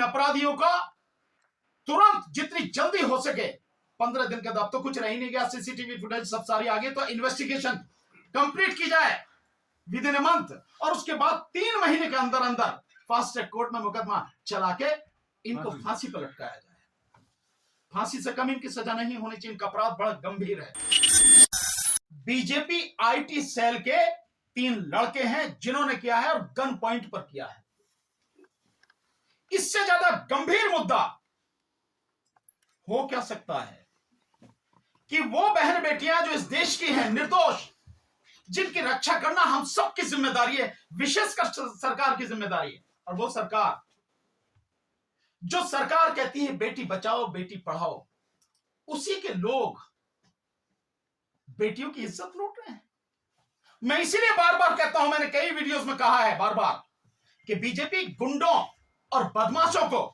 अपराधियों का तुरंत जितनी जल्दी हो सके 15 दिन के बाद, अब तो कुछ रह ही नहीं गया, सीसीटीवी फुटेज सब सारी आ गई, तो इन्वेस्टिगेशन कंप्लीट की जाए विद इन ए मंथ, और उसके बाद 3 महीने के अंदर अंदर फास्ट ट्रैक कोर्ट में मुकदमा चला के इनको फांसी पर लटकाया जाए। फांसी से कम इनकी सजा नहीं होनी चाहिए, इनका अपराध बड़ा गंभीर है। बीजेपी आईटी सेल के 3 लड़के हैं जिन्होंने किया है और गन पॉइंट पर किया है। इससे ज्यादा गंभीर मुद्दा हो क्या सकता है कि वो बहन बेटियां जो इस देश की हैं, निर्दोष, जिनकी रक्षा करना हम सबकी जिम्मेदारी है, विशेषकर सरकार की जिम्मेदारी है। और वो सरकार जो सरकार कहती है बेटी बचाओ बेटी पढ़ाओ, उसी के लोग बेटियों की इज्जत लूट रहे हैं। मैं इसीलिए बार बार कहता हूं, मैंने कई वीडियोस में कहा है बार बार कि बीजेपी गुंडों और बदमाशों को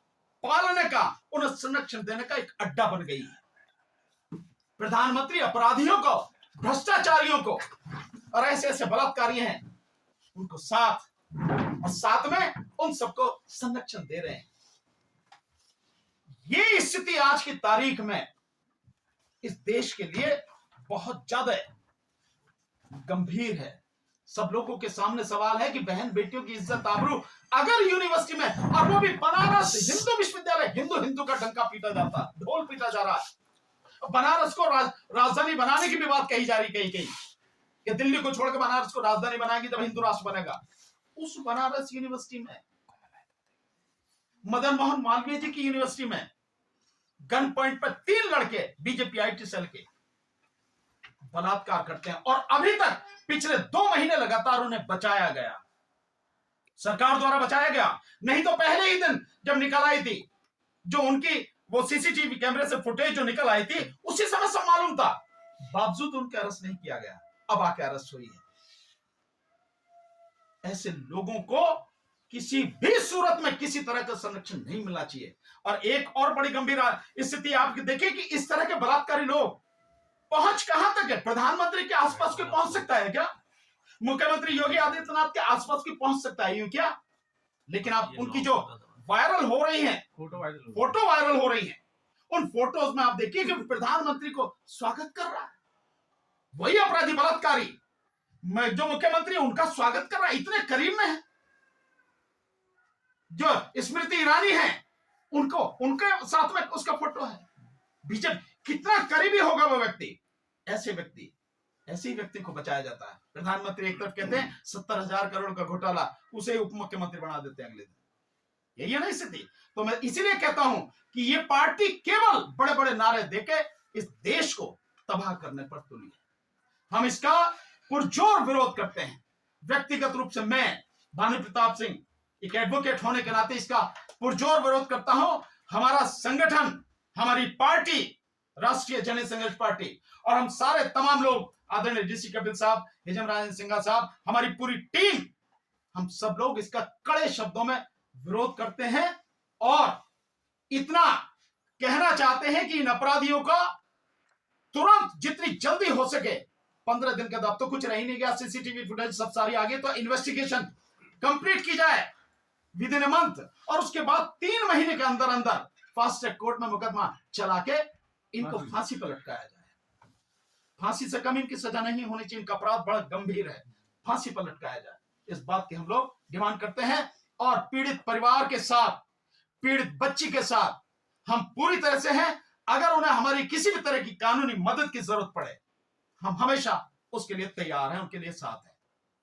पालने का, उन्हें संरक्षण देने का एक अड्डा बन गई है। प्रधानमंत्री अपराधियों को, भ्रष्टाचारियों को और ऐसे ऐसे बलात्कारी हैं उनको साथ, और साथ में उन सबको संरक्षण दे रहे हैं। ये स्थिति आज की तारीख में इस देश के लिए बहुत ज्यादा गंभीर है। सब लोगों के सामने सवाल है कि बहन बेटियों की इज्जत आबरू अगर यूनिवर्सिटी में, और वो भी बनारस हिंदू विश्वविद्यालय, हिंदू का डंका पीटा जाता, ढोल पीटा जा रहा है। बनारस को राजधानी बनाने की भी बात कही जा रही, कहीं कि दिल्ली को छोड़कर बनारस को राजधानी बनाएगी तब हिंदू राष्ट्र बनेगा। उस बनारस यूनिवर्सिटी में, मदन मोहन मालवीय जी की यूनिवर्सिटी में गन पॉइंट पर 3 लड़के बीजेपी आईटी सेल के बलात्कार करते हैं, और अभी तक पिछले 2 महीने लगातार उन्हें बचाया गया, सरकार द्वारा बचाया गया। नहीं तो पहले ही दिन जब निकल आई थी, जो उनकी वो सीसीटीवी कैमरे से फुटेज जो निकल आई थी, उसी समय सब मालूम था, बावजूद उनके अरेस्ट नहीं किया गया। अब आके अरेस्ट हुई है। ऐसे लोगों को किसी भी सूरत में किसी तरह का संरक्षण नहीं मिलना चाहिए। और एक और बड़ी गंभीर स्थिति आप देखिए कि इस तरह के बलात्कारी लोग पहुंच कहां तक है। प्रधानमंत्री के आसपास कोई पहुंच सकता है क्या? मुख्यमंत्री योगी आदित्यनाथ के आसपास कोई पहुंच सकता है यूं क्या? लेकिन आप उनकी जो वायरल हो रही हैं, फोटो वायरल हो रही हैं, उन फोटोज में आप देखिए कि प्रधानमंत्री को स्वागत कर रहा है वही अपराधी बलात्कारी, जो मुख्यमंत्री उनका स्वागत कर रहा है, इतने करीब में है। जो स्मृति ईरानी है, उनको उनके साथ में उसका फोटो है। बीजेपी कितना करीबी होगा वो व्यक्ति। ऐसे ही व्यक्ति को बचाया जाता है। प्रधानमंत्री एक तरफ कहते हैं 70,000 करोड़ का घोटाला, उसे उप मुख्यमंत्री बना देते हैं अगले दिन। यही है ना स्थिति। तो मैं इसीलिए कहता हूं कि ये पार्टी केवल बड़े बड़े नारे देके इस देश को तबाह करने पर तुली है। हम इसका पुरजोर विरोध करते हैं। व्यक्तिगत रूप से मैं भानु प्रताप सिंह एक एडवोकेट होने के नाते इसका पुरजोर विरोध करता हूं। हमारा संगठन, हमारी पार्टी, राष्ट्रीय जनता संघर्ष पार्टी, और हम सारे तमाम लोग, आदरणीय डीसी कपिल साहब, हिजम राजन सिंघा साहब, हमारी पूरी टीम, हम सब लोग इसका कड़े शब्दों में विरोध करते हैं। और इतना कहना चाहते हैं कि इन अपराधियों का तुरंत जितनी जल्दी हो सके 15 दिन के बाद, अब तो कुछ रह ही नहीं गया, सीसीटीवी फुटेज सब सारी आ गई, तो इन्वेस्टिगेशन कंप्लीट की जाए विद इन ए मंथ, और उसके बाद 3 महीने के अंदर अंदर फास्ट ट्रैक कोर्ट में मुकदमा चला के इनको फांसी पर लटकाया जाए। फांसी से कम इनकी सजा नहीं होनी चाहिए, इनका अपराध बड़ा गंभीर है, फांसी पर लटकाया जाए। इस बात की हम लोग डिमांड करते हैं। और पीड़ित परिवार के साथ, पीड़ित बच्ची के साथ हम पूरी तरह से हैं। अगर उन्हें हमारी किसी भी तरह की कानूनी मदद की जरूरत पड़े, हम हमेशा उसके लिए तैयार हैं, उनके लिए साथ हैं।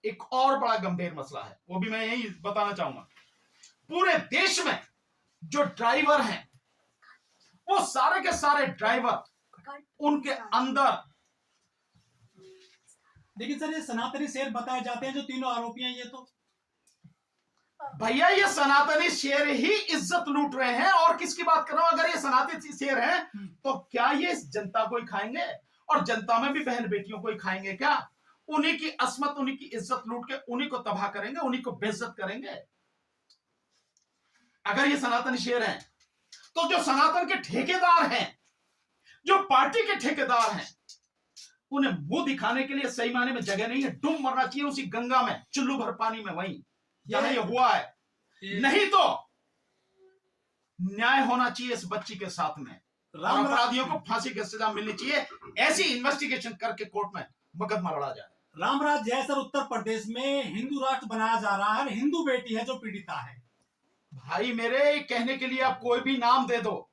एक और बड़ा गंभीर मसला है, वो भी मैं यही बताना चाहूंगा। पूरे देश में जो ड्राइवर हैं, वो सारे के सारे ड्राइवर, उनके अंदर, लेकिन सर ये सनातनी शेर बताए जाते हैं जो तीनों आरोपी हैं। ये तो भैया ये सनातनी शेर ही इज्जत लूट रहे हैं। और किसकी बात कर रहा हूं? अगर ये सनातनी शेर हैं तो क्या ये जनता को ही खाएंगे? और जनता में भी बहन बेटियों को ही खाएंगे क्या? उन्हीं की अस्मत, उन्हीं की इज्जत लूट के उन्हीं को तबाह करेंगे, उन्हीं को बेइज्जत करेंगे। अगर ये सनातनी शेर हैं तो जो सनातन के ठेकेदार हैं, जो पार्टी के ठेकेदार हैं, उन्हें मुंह दिखाने के लिए सही मायने में जगह नहीं है। डूब मरना चाहिए उसी गंगा में, चुल्लू भर पानी में, वहीं जहां ये हुआ है। नहीं तो न्याय होना चाहिए इस बच्ची के साथ में, और राम अपराधियों को फांसी की सजा मिलनी चाहिए। ऐसी इन्वेस्टिगेशन करके कोर्ट में मुकदमा लड़ा जाए। रामराज जयसर उत्तर प्रदेश में हिंदू राष्ट्र बनाया जा रहा है, हिंदू बेटी है जो पीड़िता है। भाई मेरे कहने के लिए आप कोई भी नाम दे दो,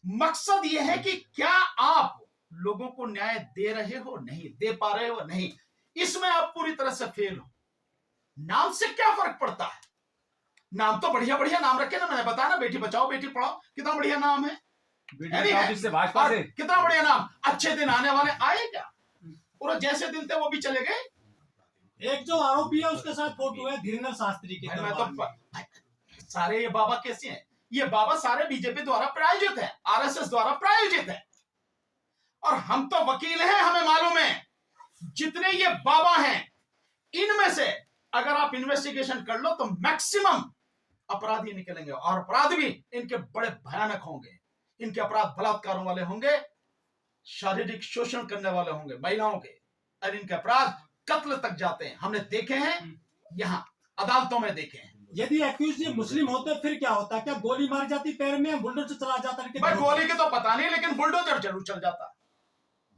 मकसद ये है कि क्या आप लोगों को न्याय दे रहे हो, नहीं दे पा रहे हो, नहीं, इसमें आप पूरी तरह से फेल हो। नाम से क्या फर्क पड़ता है? नाम तो बढ़िया बढ़िया नाम रखे ना, मैंने बताया ना, बेटी बचाओ बेटी पढ़ाओ, कितना बढ़िया नाम है, भाजपा से कितना बढ़िया नाम। अच्छे दिन आने वाले आए क्या? और जैसे दिन थे वो भी चले गए। एक जो आरोपी है उसके साथ फोटो है धीरेन्द्र शास्त्री की। मैं तो सारे ये बाबा कैसे हैं? ये बाबा सारे बीजेपी द्वारा प्रायोजित है, आरएसएस द्वारा प्रायोजित है, और हम तो वकील हैं, हमें मालूम है जितने ये बाबा हैं इनमें से अगर आप इन्वेस्टिगेशन कर लो तो मैक्सिमम अपराधी निकलेंगे, और अपराध भी इनके बड़े भयानक होंगे। इनके अपराध बलात्कारों वाले होंगे, शारीरिक शोषण करने वाले होंगे महिलाओं के, और इनके अपराध कत्ल तक जाते हैं। हमने देखे हैं, यहाँ अदालतों में देखे हैं। यदि एक्यूज ये मुस्लिम होते फिर क्या होता? क्या गोली मारी जाती पैर में, बुलडोजर चला जाता? भाई गोली की तो पता नहीं, लेकिन बुलडोजर जरूर चल जाता,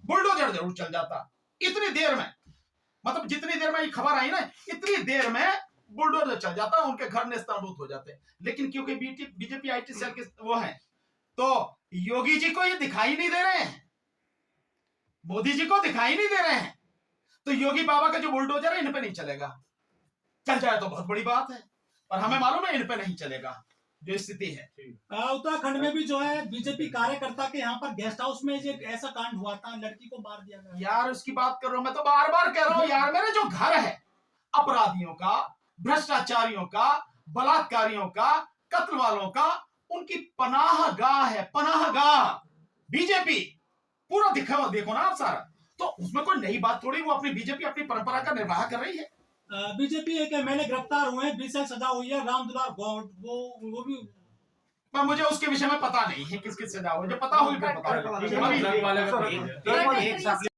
बुलडोजर जरूर चल जाता। इतनी देर में, मतलब जितनी देर में ये खबर आई ना, इतनी देर में बुलडोजर चल जाता, उनके घर नेस्तनाबूद हो जाते। लेकिन क्योंकि बीजेपी आईटी सेल के वो हैं, तो योगी जी को ये दिखाई नहीं दे रहे हैं, मोदी जी को दिखाई नहीं दे रहे हैं, तो योगी बाबा का जो बुलडोजर है इन पे नहीं चलेगा। चल जाए तो बहुत बड़ी बात है, पर हमें मालूम है इन पे नहीं चलेगा जो स्थिति है। उत्तराखंड में भी जो है बीजेपी कार्यकर्ता के यहाँ पर गेस्ट हाउस में एक ऐसा कांड हुआ था, लड़की को मार दिया गया। यार उसकी बात कर रहा हूं, मैं तो बार बार कह रहा हूं यार, मेरे जो घर है अपराधियों का, भ्रष्टाचारियों का, बलात्कारियों का, कत्ल वालों का, उनकी पनाह गाह है, पनाह गाह बीजेपी। पूरा दिखावा देखो ना आप सारा, तो उसमें कोई नई बात थोड़ी, वो अपनी बीजेपी अपनी परंपरा का निर्वाह कर रही है। बीजेपी एक एमएलए गिरफ्तार हुए हैं, 20 साल सजा हुई है, रामदुलार गौड़, वो भी, पर मुझे उसके विषय में पता नहीं है किस किस सजा हुई, जो पता हुई फिर पता वाले